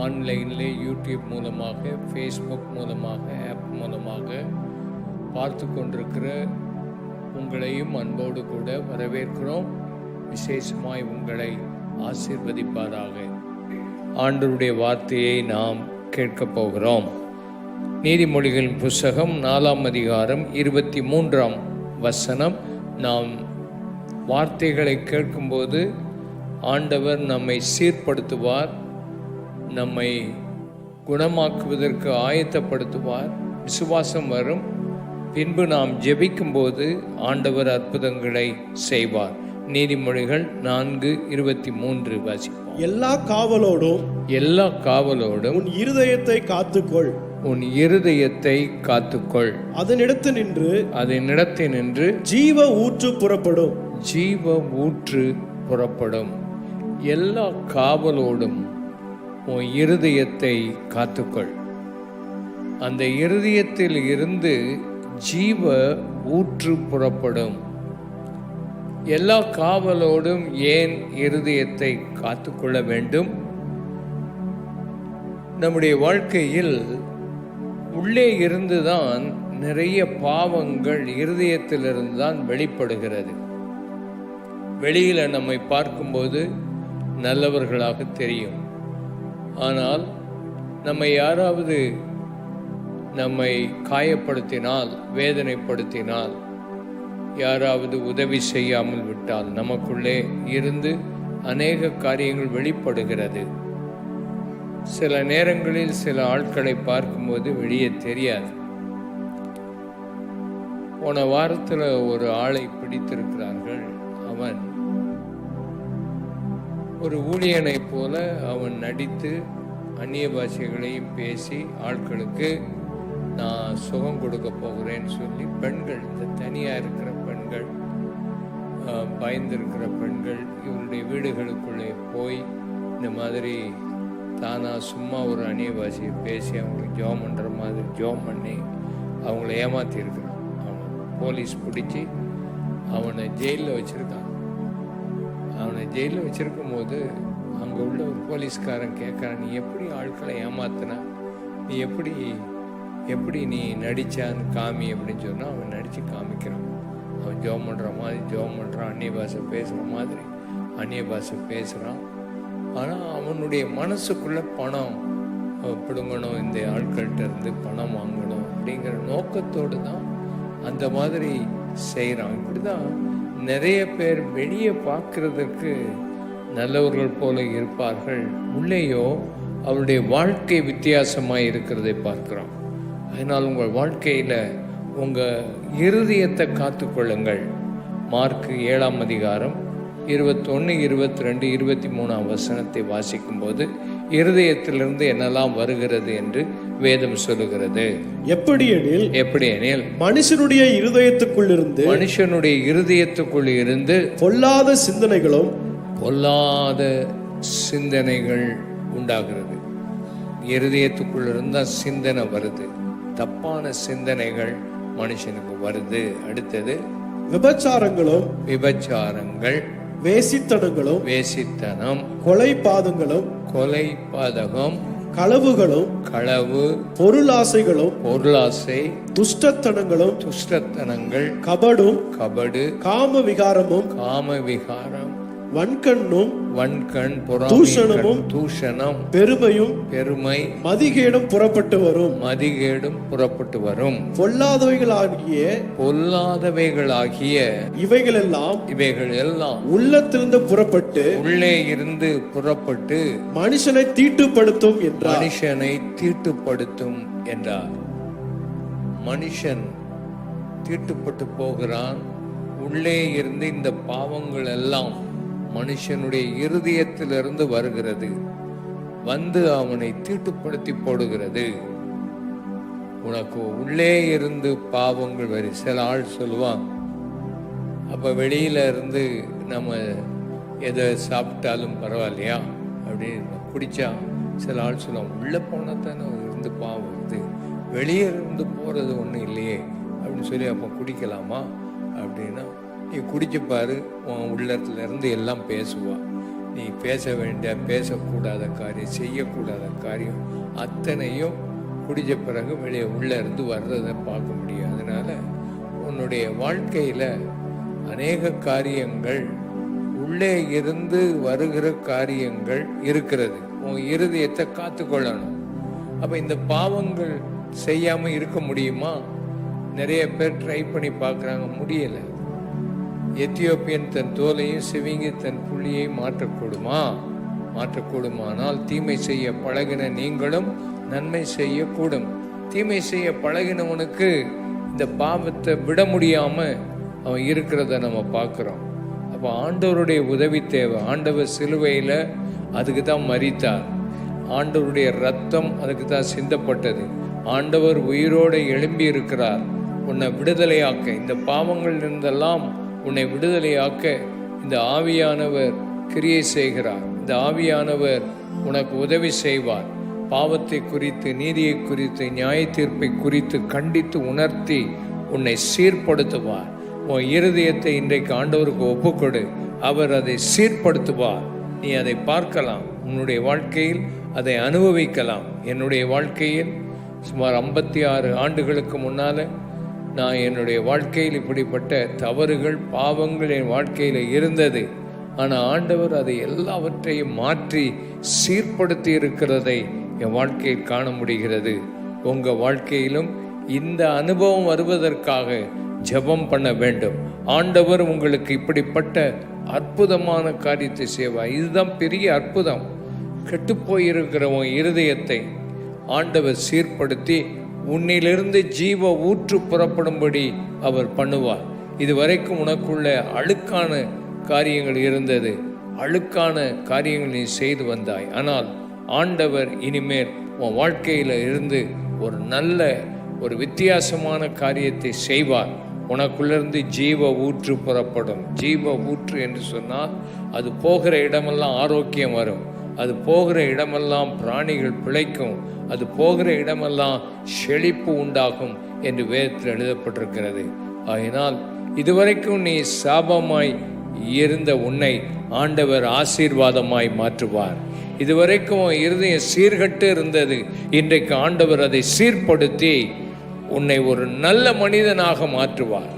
ஆன்லைனில் யூடியூப் மூலமாக, ஃபேஸ்புக் மூலமாக, ஆப் மூலமாக பார்த்து கொண்டிருக்கிற உங்களையும் அன்போடு கூட வரவேற்கிறோம். விசேஷமாய் உங்களை ஆசீர்வதிப்பாராக. ஆண்டவருடைய வார்த்தையை நாம் கேட்கப் போகிறோம். நீதிமொழிகளின் புஸ்தகம் 4ஆம் அதிகாரம் 23ஆம் வசனம். நாம் வார்த்தைகளை கேட்கும்போது ஆண்டவர் நம்மை சீர்படுத்துவார், நம்மை குணமாக்குவதற்கு ஆயத்தப்படுத்துவார். விசுவாசம் வரும். பின்பு நாம் ஜெபிக்கும்போது ஆண்டவர் அற்புதங்களை செய்வார். நீதிமொழிகள் 4:23 வாசிப்போம். எல்லா காவலோடும் உன் இருதயத்தை காத்துக்கொள், உன் இருதயத்தை காத்துக்கொள். அதனிடத்து நின்று ஜீவ ஊற்று புறப்படும். ஜீவ ஊற்று புறப்படும். எல்லா காவலோடும் உன் இருதயத்தை காத்துக்கொள். அந்த இருதயத்தில் இருந்து ஜீவ ஊற்று புறப்படும். எல்லா காவலோடும் ஏன் இருதயத்தை காத்துக்கொள்ள வேண்டும்? நம்முடைய வாழ்க்கையில் உள்ளே இருந்துதான் நிறைய பாவங்கள் இருதயத்திலிருந்து தான் வெளிப்படுகிறது. வெளியில நம்மை பார்க்கும்போது நல்லவர்களாக தெரியும். ஆனால் நம்மை யாராவது நம்மை காயப்படுத்தினால், வேதனைப்படுத்தினால், யாராவது உதவி செய்யாமல் விட்டால் நமக்குள்ளே இருந்து அநேக காரியங்கள் வெளிப்படுகிறது. சில நேரங்களில் சில ஆட்களை பார்க்கும்போது வெளியே தெரியாது. போன வாரத்தில் ஒரு ஆளை பிடித்திருக்கிறார்கள். அவன் ஒரு ஊழியனை போல அவன் நடித்து அந்நிய பாஷைகளையும் பேசி ஆட்களுக்கு நான் சுகம் கொடுக்க போகிறேன்னு சொல்லி பெண்கள், இந்த தனியாக இருக்கிற பெண்கள், பயந்திருக்கிற பெண்கள் இவருடைய வீடுகளுக்குள்ளே போய் இந்த மாதிரி தானா சும்மா ஒரு அந்நிய பாஷையை பேசி அவங்களுக்கு ஜோம் பண்ணுற மாதிரி ஜோம் பண்ணி அவங்கள ஏமாற்றிருக்கிறான். அவனை போலீஸ் பிடிச்சி அவனை ஜெயிலில் வச்சுருக்கான். அவனை ஜெயிலில் வச்சுருக்கும் போது அங்கே உள்ள ஒரு போலீஸ்காரன் கேட்குறான், நீ எப்படி ஆட்களை ஏமாத்தினா, நீ எப்படி நீ நடிச்சான்னு காமி அப்படின்னு சொன்னால் அவன் நடித்து காமிக்கிறான். அவன் ஜோம் பண்ணுற மாதிரி ஜோம் பண்ணுறான், அந்நிய பாஷை பேசுகிற மாதிரி அந்நிய பாஷை பேசுகிறான். ஆனால் அவனுடைய மனசுக்குள்ளே பணம் பிடுங்கணும், இந்த ஆட்கள்கிட்ட இருந்து பணம் வாங்கணும் அப்படிங்கிற நோக்கத்தோடு தான் அந்த மாதிரி செய்கிறான். இப்படி தான் நிறைய பேர் வெளியே பார்க்கறதுக்கு நல்லவர்கள் போல இருப்பார்கள், உள்ளேயோ அவருடைய வாழ்க்கை வித்தியாசமாக இருக்கிறதை பார்க்குறோம். அதனால் உங்கள் வாழ்க்கையில் உங்கள் இருதயத்தை காத்துக்கொள்ளுங்கள். மார்க் 7ஆம் அதிகாரம் 21, 22, 23ஆம் வசனத்தை வாசிக்கும்போது இருதயத்திலிருந்து என்னெல்லாம் வருகிறது என்று வேதம் சொல்லுகிறது. எப்படி எனில் மனுஷனுடைய இருதயத்துக்குள் இருந்து பொல்லாத சிந்தனைகள் உண்டாகிறது. இருதயத்துக்குள் இருந்தால் சிந்தனை வருது, தப்பான சிந்தனைகள் மனுஷனுக்கு வருது. அடுத்தது விபச்சாரங்கள், வேசித்தனம், கொலைபாதகம், களவு, பொருளாசை, துஷ்டத்தனங்கள், கபடு, காம விகாரம், வன்கண், தூஷணம், பெருமை, மதிகேடும் புறப்பட்டு வரும். பொல்லாதவைகளாகிய இவைகளெல்லாம் உள்ளத்திலிருந்து உள்ளே இருந்து புறப்பட்டு மனுஷனை தீட்டுப்படுத்தும் என்றார். மனுஷன் தீட்டுப்பட்டு போகிறான். உள்ளே இருந்து இந்த பாவங்கள் எல்லாம் மனுஷனுடைய இருதயத்திலிருந்து வருகிறது, வந்து அவனை தீட்டுப்படுத்தி போடுகிறது. உனக்கு உள்ளே இருந்து பாவங்கள் வரும். சில ஆள் சொல்லுவான், அப்போ வெளியில இருந்து நம்ம எதை சாப்பிட்டாலும் பரவாயில்லையா அப்படின்னு குடிச்சா, சில ஆள் சொல்லுவான், உள்ளே போனால் தானே இருந்து பாவம் வருது, வெளியே இருந்து போகிறது ஒன்றும் இல்லையே அப்படின்னு சொல்லி அப்போ குடிக்கலாமா அப்படின்னா, நீ குடிச்சு பாரு, உன் உள்ளத்துல இருந்து எல்லாம் பேசுவா. நீ பேசக்கூடாத காரியம், செய்யக்கூடாத காரியம் அத்தனையும் குடிச்ச பிறகு வெளியே உள்ளே இருந்து வர்றதை பார்க்க முடியும். அதனால் உன்னுடைய வாழ்க்கையில் அநேக காரியங்கள் உள்ளே இருந்து வருகிற காரியங்கள் இருக்கிறது. உன் இருதயத்தை காத்துக்கொள்ளணும். அப்போ இந்த பாவங்கள் செய்யாமல் இருக்க முடியுமா? நிறைய பேர் ட்ரை பண்ணி பார்க்குறாங்க, முடியலை. எத்தியோப்பியன் தன் தோலையும் சிவிங்கி தன் புள்ளியை மாற்றக்கூடுமானால் தீமை செய்ய பழகின நீங்களும் நன்மை செய்யக்கூடும். தீமை செய்ய பழகினவனுக்கு இந்த பாவத்தை விட முடியாம அவன் இருக்கிறத நம்ம பார்க்குறோம். அப்போ ஆண்டவருடைய உதவி தேவை. ஆண்டவர் சிலுவையில் அதுக்கு தான் மரித்தார். ஆண்டவருடைய ரத்தம் அதுக்கு தான் சிந்தப்பட்டது. ஆண்டவர் உயிரோடு எழும்பி இருக்கிறார் உன்னை விடுதலையாக்க. இந்த பாவங்கள் இருந்தெல்லாம் உன்னை விடுதலையாக்க இந்த ஆவியானவர் கிரியை செய்கிறார். இந்த ஆவியானவர் உனக்கு உதவி செய்வார். பாவத்தை குறித்து, நீதியை குறித்து, நியாய தீர்ப்பை குறித்து கண்டித்து உணர்த்தி உன்னை சீர்படுத்துவார். உன் இருதயத்தை இன்றைக்கு ஆண்டவருக்கு ஒப்புக்கொடு, அவர் அதை சீர்படுத்துவார். நீ அதை பார்க்கலாம், உன்னுடைய வாழ்க்கையில் அதை அனுபவிக்கலாம். என்னுடைய வாழ்க்கையில் சுமார் 56 ஆண்டுகளுக்கு முன்னால் நான் என்னுடைய வாழ்க்கையில் இப்படிப்பட்ட தவறுகள், பாவங்கள் என் வாழ்க்கையில் இருந்தது. ஆனால் ஆண்டவர் அதை எல்லாவற்றையும் மாற்றி சீர்படுத்தி இருக்கிறதை என் வாழ்க்கையில் காண முடிகிறது. உங்கள் வாழ்க்கையிலும் இந்த அனுபவம் வருவதற்காக ஜெபம் பண்ண வேண்டும். ஆண்டவர் உங்களுக்கு இப்படிப்பட்ட அற்புதமான காரியத்தை செய்வார். இதுதான் பெரிய அற்புதம். கெட்டுப்போயிருக்கிற உன் இருதயத்தை ஆண்டவர் சீர்படுத்தி உன்னிலிருந்து ஜீவ ஊற்று புறப்படும்படி அவர் பண்ணுவார். இதுவரைக்கும் உனக்குள்ள அழுக்கான காரியங்கள் இருந்தது, அழுக்கான காரியங்கள் நீ செய்து வந்தாய். ஆனால் ஆண்டவர் இனிமேல் உன் வாழ்க்கையில் இருந்து ஒரு நல்ல ஒரு வித்தியாசமான காரியத்தை செய்வார். உனக்குள்ளிருந்து ஜீவ ஊற்று புறப்படும். ஜீவ ஊற்று என்று சொன்னால் அது போகிற இடமெல்லாம் ஆரோக்கியம் வரும். அது போகிற இடமெல்லாம் பிராணிகள் பிழைக்கும். அது போகிற இடமெல்லாம் செழிப்பு உண்டாகும் என்று வேதத்தில் எழுதப்பட்டிருக்கிறது. ஆகினால் இதுவரைக்கும் நீ சாபமாய் இருந்த உன்னை ஆண்டவர் ஆசீர்வாதமாய் மாற்றுவார். இதுவரைக்கும் இருதயம் சீர்கட்டு இருந்தது, இன்றைக்கு ஆண்டவர் அதை சீர்படுத்தி உன்னை ஒரு நல்ல மனிதனாக மாற்றுவார்.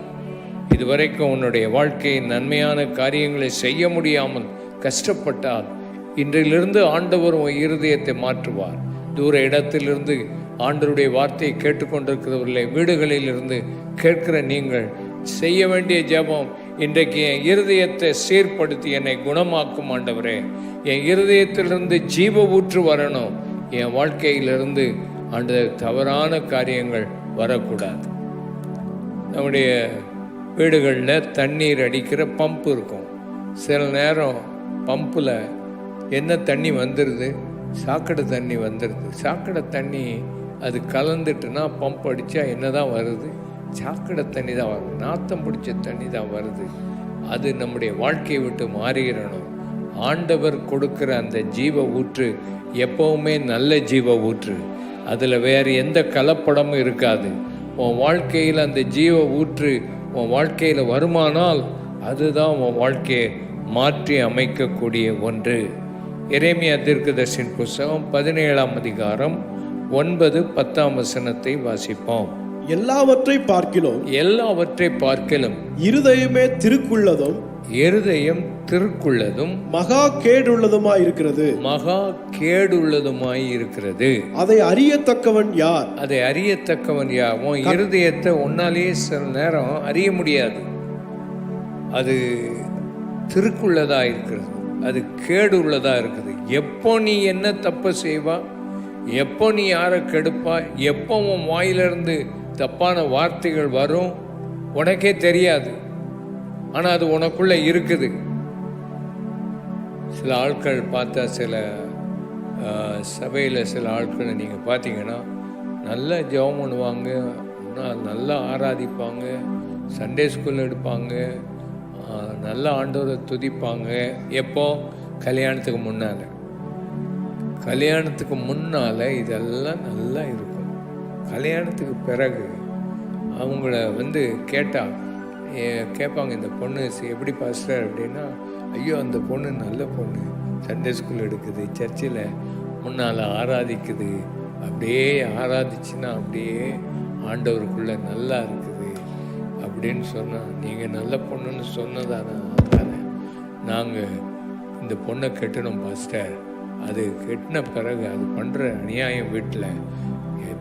இதுவரைக்கும் உன்னுடைய வாழ்க்கையின் நன்மையான காரியங்களை செய்ய முடியாமல் கஷ்டப்பட்டால் இன்றிலிருந்து ஆண்டவர் உன் இருதயத்தை மாற்றுவார். தூர இடத்திலிருந்து ஆண்டவருடைய வார்த்தையை கேட்டுக்கொண்டிருக்கிறவர்களே, வீடுகளில் இருந்து கேட்கிற நீங்கள் செய்ய வேண்டிய ஜெபம், இன்றைக்கு என் இருதயத்தை சீர்படுத்தி என்னை குணமாக்கும் ஆண்டவரே. என் இருதயத்திலிருந்து ஜீவ ஊற்று வரணும். என் வாழ்க்கையிலிருந்து அந்த தவறான காரியங்கள் வரக்கூடாது. நம்முடைய வீடுகளில் தண்ணீர் அடிக்கிற பம்பு இருக்கும். சில நேரம் பம்பில் என்ன தண்ணி வந்துடுது, சாக்கடை தண்ணி வந்துடுது. சாக்கடை தண்ணி அது கலந்துட்டுனா பம்ப் அடித்தா என்ன தான் வருது? சாக்கடை தண்ணி தான் வருது, நாத்தம் பிடிச்ச தண்ணி தான் வருது. அது நம்முடைய வாழ்க்கையை விட்டு மாறிடணும். ஆண்டவர் கொடுக்கிற அந்த ஜீவ ஊற்று எப்பவுமே நல்ல ஜீவ ஊற்று. அதில் வேறு எந்த கலப்படமும் இருக்காது. உன் வாழ்க்கையில் அந்த ஜீவ ஊற்று உன் வாழ்க்கையில் வருமானால் அதுதான் உன் வாழ்க்கையை மாற்றி அமைக்கக்கூடிய ஒன்று. எரேமியா தீர்க்கதரிசியின் புத்தகம் 17ஆம் அதிகாரம் 9-10 வசனத்தை வாசிப்போம். எல்லாவற்றை பார்க்கிலும் இருதயம் திருக்குள்ளதும் மகா கேடுள்ளதுமாய் இருக்கிறது. அதை அறியத்தக்கவன் யார்? உன் இருதயத்தை உன்னாலேயே சில நேரம் அறிய முடியாது. அது திருக்குள்ளதா இருக்கிறது, அது கேடு உள்ளதா இருக்குது. எப்போ நீ என்ன தப்பு செய்வா, எப்போ நீ யாரை கெடுப்பா, எப்போ உன் வாயிலிருந்து தப்பான வார்த்தைகள் வரும் உனக்கே தெரியாது. ஆனால் அது உனக்குள்ள இருக்குது. சில ஆட்கள் பார்த்தா, சில சபையில் சில ஆட்களை நீங்கள் பார்த்தீங்கன்னா நல்லா ஜெபம் பண்ணுவாங்க, நல்லா ஆராதிப்பாங்க, சண்டே ஸ்கூல் எடுப்பாங்க, நல்ல ஆண்டவரை துதிப்பாங்க. எப்போ? கல்யாணத்துக்கு முன்னால் இதெல்லாம் நல்லா இருக்கும். கல்யாணத்துக்கு பிறகு அவங்கள கேட்பாங்க, இந்த பொண்ணு எப்படி பாஸ்டர் அப்படின்னா, ஐயோ அந்த பொண்ணு நல்ல பொண்ணு, சண்டே ஸ்கூல் எடுக்குது, சர்ச்சில் முன்னால் ஆராதிக்குது. அப்படியே ஆராதிச்சுன்னா அப்படியே ஆண்டவருக்குள்ளே நல்லா இருக்குது அப்படின்னு சொன்னால், நீங்கள் நல்ல பொண்ணுன்னு சொன்னதானே தானே நாங்கள் இந்த பொண்ணை கட்டணும் பாஸ்டர். அது கெட்டின பிறகு அது பண்ணுற அநியாயம் வீட்டில்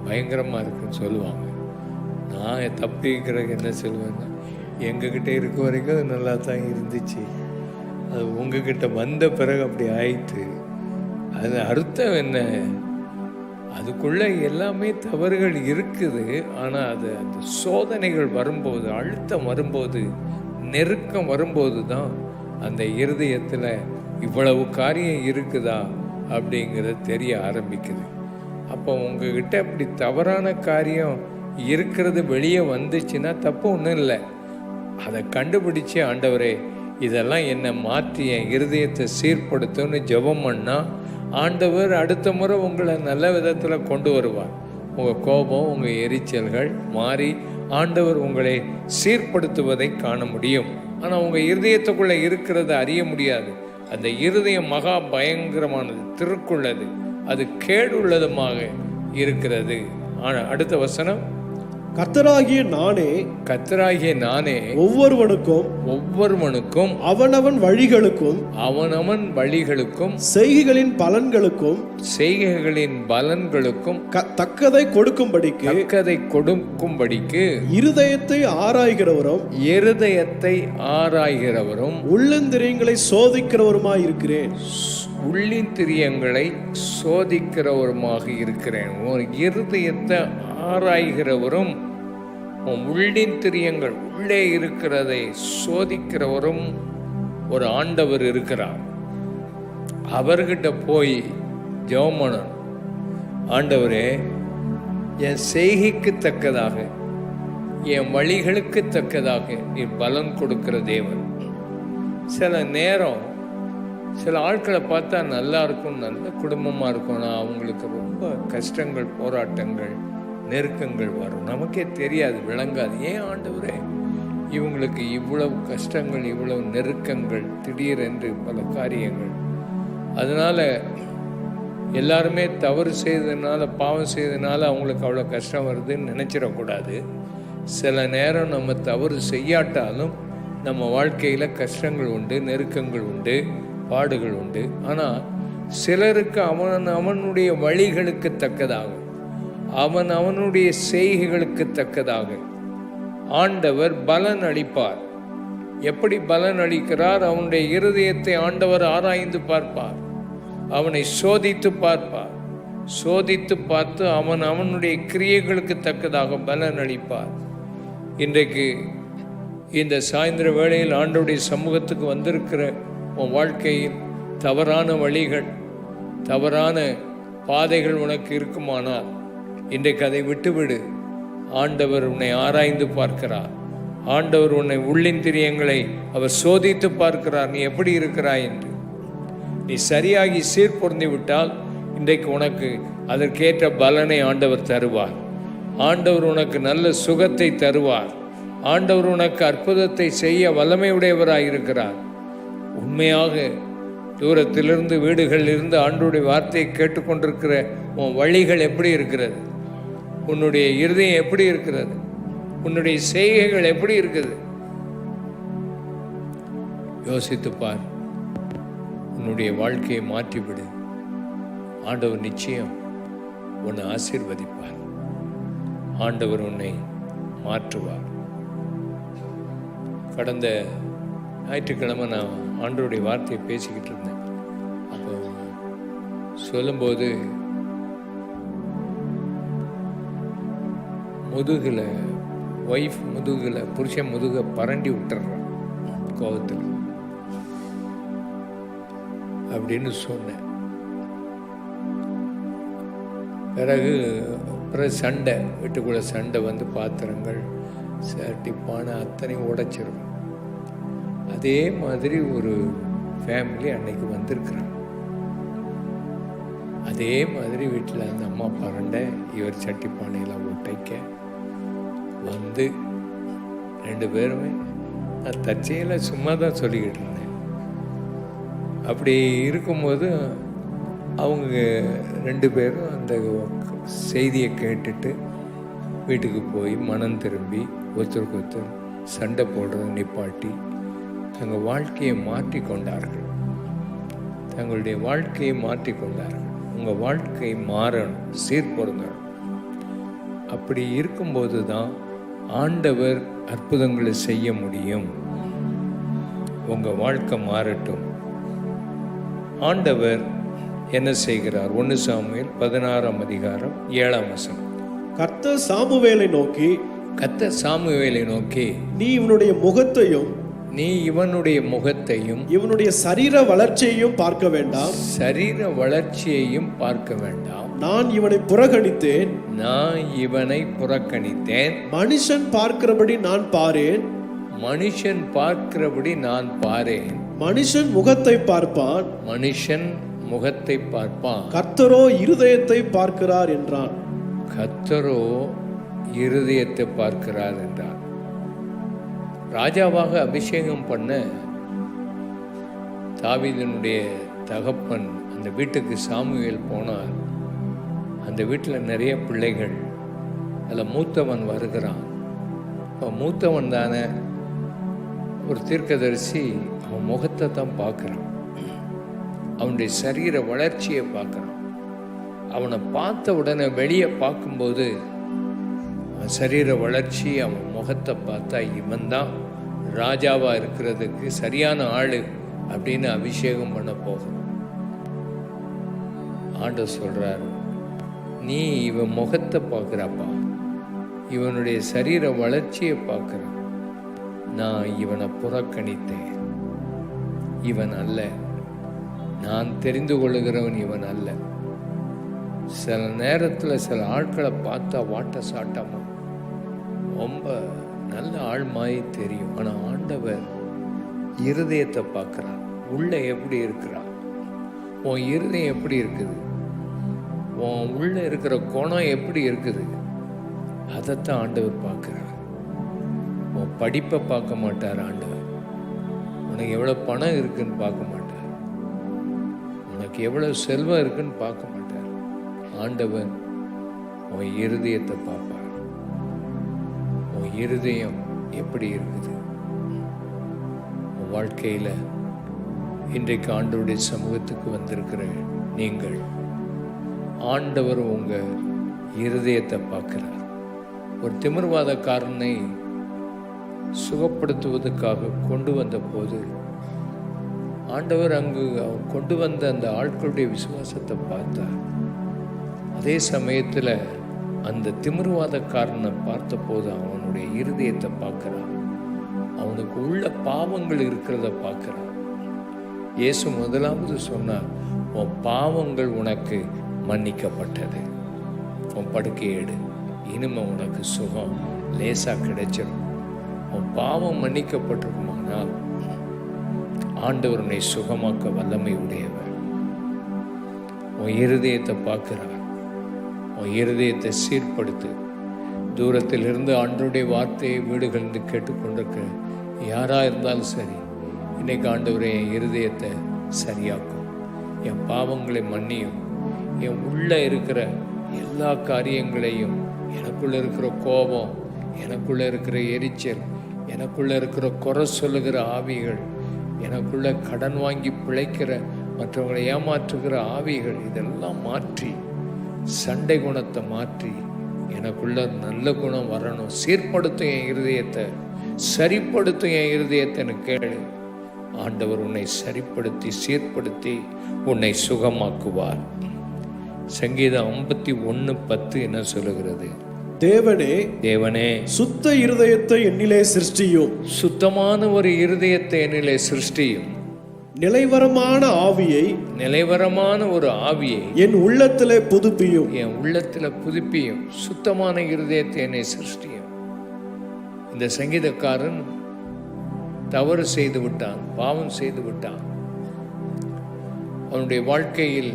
பயங்கரமாக இருக்குன்னு சொல்லுவாங்க. நான் தப்பிக்கிறதுக்கு என்ன சொல்லுவேன்னா, எங்ககிட்ட இருக்க வரைக்கும் அது நல்லா தான் இருந்துச்சு, அது உங்ககிட்ட வந்த பிறகு அப்படி ஆயிட்டு. அது அர்த்தம் என்ன? அதுக்குள்ளே எல்லாமே தவறுகள் இருக்குது. ஆனால் அது அந்த சோதனைகள் வரும்போது, அழுத்தம் வரும்போது, நெருக்கம் வரும்போது தான் அந்த இருதயத்தில் இவ்வளவு காரியம் இருக்குதா அப்படிங்கிறது தெரிய ஆரம்பிக்குது. அப்போ உங்ககிட்ட அப்படி தவறான காரியம் இருக்கிறது வெளியே வந்துச்சுன்னா தப்பு ஒன்றும் இல்லை. அதை கண்டுபிடிச்சி, ஆண்டவரே இதெல்லாம் என்னை மாற்றி என் இருதயத்தை சீர்படுத்தும்னு ஜெபம் பண்ணால் ஆண்டவர் அடுத்த முறை உங்களை நல்ல விதத்தில் கொண்டு வருவார். உங்கள் கோபம், உங்கள் எரிச்சல்கள் மாறி ஆண்டவர் உங்களை சீர்படுத்துவதை காண முடியும். ஆனால் உங்கள் இருதயத்துக்குள்ளே இருக்கிறத அறிய முடியாது. அந்த இருதயம் மகா பயங்கரமானது, திருக்குள்ளது, அது கேடுள்ளதுமாக இருக்கிறது. ஆனால் அடுத்த வசனம், கர்த்தராகிய நானே ஒவ்வொருவனுக்கும் அவனவன் வழிகளுக்கும் செய்கைகளின் பலன்களுக்கும் தக்கதை கொடுக்கும்படிக்கு இருதயத்தை ஆராய்கிறவரும் உள்ளந்திரியங்களை சோதிக்கிறவருமாயிருக்கிறேன். உள்ளிந்திரியங்களை சோதிக்கிறவருமாக இருக்கிறேன். ஒரு இருதயத்தை ஆராய்கிறவரும், உள்ளிந்திரியங்கள் உள்ளே இருக்கிறதை சோதிக்கிறவரும் ஒரு ஆண்டவர் இருக்கிறார். அவர்கிட்ட போய் ஜெபம் பண்ணணும். ஆண்டவரே, என் செய்கைக்கு தக்கதாக, என் வழிகளுக்கு தக்கதாக நீ பலன் கொடுக்கிற தேவன். சில நேரம் சில ஆட்களை பார்த்தா நல்லா இருக்கும், நல்ல குடும்பமாக இருக்கும்னா அவங்களுக்கு ரொம்ப கஷ்டங்கள், போராட்டங்கள், நெருக்கங்கள் வரும். நமக்கே தெரியாது, விளங்காது. ஏன் ஆண்டவரே இவங்களுக்கு இவ்வளவு கஷ்டங்கள், இவ்வளவு நெருக்கங்கள், திடீரென்று பல காரியங்கள்? அதனால் எல்லாருமே தவறு செய்ததுனால, பாவம் செய்ததுனால அவங்களுக்கு அவ்வளோ கஷ்டம் வருதுன்னு நினச்சிடக்கூடாது. சில நேரம் நம்ம தவறு செய்யாட்டாலும் நம்ம வாழ்க்கையில் கஷ்டங்கள் உண்டு, நெருக்கங்கள் உண்டு, பாடுகள் உண்டு. ஆனால் சிலருக்கு அவனுடைய வழிகளுக்கு தக்கதாக, அவனுடைய செய்கைகளுக்கு தக்கதாக ஆண்டவர் பலன் அளிப்பார். எப்படி பலன் அளிக்கிறார்? அவனுடைய இருதயத்தை ஆண்டவர் ஆராய்ந்து பார்ப்பார், அவனை சோதித்து பார்ப்பார். சோதித்து பார்த்து அவனுடைய கிரியைகளுக்கு தக்கதாக பலன் அளிப்பார். இன்றைக்கு இந்த சாயந்தர வேளையில் ஆண்டவருடைய சமூகத்துக்கு வந்திருக்கிற உன் வாழ்க்கையில் தவறான வழிகள், தவறான பாதைகள் உனக்கு இருக்குமானால் இன்றைக்கு அதை விட்டுவிடு. ஆண்டவர் உன்னை ஆராய்ந்து பார்க்கிறார். ஆண்டவர் உன்னை உள்ளிந்திரியங்களை அவர் சோதித்து பார்க்கிறார், நீ எப்படி இருக்கிறாய் என்று. நீ சரியாகி சீர்பொருந்தி விட்டால் இன்றைக்கு உனக்கு அதற்கேற்ற பலனை ஆண்டவர் தருவார். ஆண்டவர் உனக்கு நல்ல சுகத்தை தருவார். ஆண்டவர் உனக்கு அற்புதத்தை செய்ய வல்லமையுடையவராக இருக்கிறார். உண்மையாக தூரத்திலிருந்து, வீடுகளிலிருந்து ஆண்டவருடைய வார்த்தையை கேட்டுக்கொண்டிருக்கிற உன் வழிகள் எப்படி இருக்கிறது? உன்னுடைய இருதயம் எப்படி இருக்கிறது? உன்னுடைய செய்கைகள் எப்படி இருக்குது? யோசித்துப்பார். உன்னுடைய வாழ்க்கையை மாற்றிவிடு. ஆண்டவர் நிச்சயம் உன்னை ஆசீர்வதிப்பார். ஆண்டவர் உன்னை மாற்றுவார். கடந்த ஞாயிற்றுக்கிழமை நான் ஆண்டவருடைய வார்த்தையை பேசிக்கிட்டு இருந்தேன். அப்போ சொல்லும்போது முதுகில், ஒய்ஃப் முதுகில், புருஷன் முதுகை பரண்டி விட்டுறான் கோபத்தில் அப்படின்னு சொன்னேன். பிறகு சண்டை, வீட்டுக்குள்ள சண்டை வந்து பாத்திரங்கள், சட்டிப்பான அத்தனை உடைச்சிடும். அதே மாதிரி ஒரு ஃபேமிலி அன்னைக்கு வந்திருக்கிறாங்க. அதே மாதிரி வீட்டில் அந்த அம்மா பரண்டை, இவர் சட்டிப்பானையில் உடைக்க வந்து 2 பேருமே, நான் தற்செயல சும்மா தான் சொல்லிக்கிட்டு இருந்தேன். அப்படி இருக்கும்போது அவங்க 2 பேரும் அந்த செய்தியை கேட்டுட்டு வீட்டுக்கு போய் மனம் திரும்பி ஒருத்தருக்கு ஒருத்தர் சண்டை போடுறத நிப்பாட்டி தங்கள் வாழ்க்கையை மாற்றி கொண்டார்கள். தங்களுடைய வாழ்க்கையை மாற்றி கொண்டார்கள். உங்கள் வாழ்க்கை மாறணும், சீர்பொருந்தணும். அப்படி இருக்கும்போது தான் ஆண்டவர் அற்புதங்களை செய்ய முடியும். உங்கள் வாழ்க்கை மாறட்டும். ஆண்டவர் என்ன செய்கிறார்? 1 சாமுவேல் 16ஆம் அதிகாரம் 7ஆம் வசனம். கர்த்தர் சாமுவேலை நோக்கி, நீ இவனுடைய முகத்தையும் இவனுடைய சரீர வளர்ச்சியையும் பார்க்க வேண்டாம். நான் இவனை புறக்கணித்தேன். மனுஷன் பார்க்கிறபடி நான் பாரேன். மனுஷன் முகத்தை பார்ப்பான். கர்த்தரோ இருதயத்தை பார்க்கிறார் என்றான். ராஜாவாக அபிஷேகம் பண்ண தாவீதினுடைய தகப்பன் அந்த வீட்டுக்கு சாமுவேல் போனார். அந்த வீட்டில் நிறைய பிள்ளைகள். அதில் மூத்தவன் வருகிறான். இப்போ மூத்தவன் தானே ஒரு தீர்க்கதரிசி. அவன் முகத்தை தான் பார்க்குறான். அவனுடைய சரீர வளர்ச்சியை பார்க்குறான். அவனை பார்த்த உடனே வெளியே பார்க்கும்போது அவன் சரீர வளர்ச்சி, அவன் முகத்தை பார்த்தா இவன் தான் ராஜாவாக இருக்கிறதுக்கு சரியான ஆளு அப்படின்னு அபிஷேகம் பண்ண போகிறான். ஆண்டவர் சொல்கிறார், நீ இவன் முகத்தை பார்க்குறாப்பா, இவனுடைய சரீர வளர்ச்சியை பார்க்குறான். நான் இவனை புறக்கணித்தேன். இவன் அல்ல. நான் தெரிந்து கொள்ளுகிறவன் இவன் அல்ல. சில நேரத்தில் சில ஆட்களை பார்த்தா வாட்ட சாட்டமா ரொம்ப நல்ல ஆள் மாதிரி தெரியும். ஆனால் ஆண்டவர் இருதயத்தை பார்க்குறார். உள்ள எப்படி இருக்கிறார், உன் இருதயம் எப்படி இருக்குது, உன் உள்ள இருக்கிற குணம் எப்படி இருக்குது, அதைத்தான் ஆண்டவர் பார்க்குறார். உன் படிப்பை பார்க்க மாட்டார் ஆண்டவர். உனக்கு எவ்வளோ பணம் இருக்குன்னு பார்க்க மாட்டார். உனக்கு எவ்வளோ செல்வம் இருக்குன்னு பார்க்க மாட்டார். ஆண்டவர் உன் இருதயத்தை பார்ப்பார். உன் இருதயம் எப்படி இருக்குது? உன் வாழ்க்கையில் இன்றைக்கு ஆண்டவருடைய சமூகத்துக்கு வந்திருக்கிற நீங்கள், ஆண்டவர் உங்கள் இருதயத்தை பார்க்கிறார். ஒரு திமிர்வாதக்காரனை சுகப்படுத்துவதற்காக கொண்டு வந்த போது ஆண்டவர் அங்கு கொண்டு வந்த அந்த ஆட்களுடைய விசுவாசத்தை பார்த்தார். அதே சமயத்தில் அந்த திமிர்வாதக்காரனை பார்த்தபோது அவனுடைய இருதயத்தை பார்க்கிறார். அவனுக்கு உள்ள பாவங்கள் இருக்கிறத பார்க்கிறார். இயேசு முதலாவது சொன்னார், உன் பாவங்கள் உனக்கு மன்னிக்கப்பட்டது, உன் படுக்கையேடு, இனிமே உனக்கு சுகம் லேசாக கிடைச்சிடும். உன் பாவம் மன்னிக்கப்பட்டிருக்குமானால் ஆண்டவர் உன்னை சுகமாக்க வல்லமை உடையவர். உன் இருதயத்தை பார்க்கிறார். உன் இருதயத்தை சீர்படுத்து. தூரத்தில் இருந்து ஆண்டவருடைய வார்த்தையை வீடுகளிலிருந்து கேட்டுக்கொண்டிருக்கிற யாராக இருந்தாலும் சரி, இன்னைக்கு ஆண்டவரை என் இருதயத்தை சரியாக்கும், என் பாவங்களை மன்னியும், என் உள்ள இருக்கிற எல்லா காரியங்களையும், எனக்குள்ள இருக்கிற கோபம், எனக்குள்ள இருக்கிற எரிச்சல், எனக்குள்ள இருக்கிற குறை சொல்லுகிற ஆவிகள், எனக்குள்ள கடன் வாங்கி பிழைக்கிற மற்றவங்களை ஏமாற்றுகிற ஆவிகள், இதெல்லாம் மாற்றி சண்டை குணத்தை மாற்றி எனக்குள்ள நல்ல குணம் வரணும். சீர்படுத்தும் என் இருதயத்தை, சரிப்படுத்தும் என் இருதயத்தை கேளு. ஆண்டவர் உன்னை சரிப்படுத்தி சீர்படுத்தி உன்னை சுகமாக்குவார். சங்கீதம் 51:10 என்ன சொல்லுகிறது? தேவனே சுத்த இருதயத்தை என்னிலே சிருஷ்டியும். சுத்தமான ஒரு இருதயத்தை என்னிலே சிருஷ்டியும். நிலைவரமான ஒரு ஆவியை என் உள்ளத்திலே புதுப்பியும். சுத்தமான இருதயத்தை என்னை சிருஷ்டியும். இந்த சங்கீதக்காரன் தவறு செய்து விட்டான், பாவம் செய்து விட்டான். அவனுடைய வாழ்க்கையில்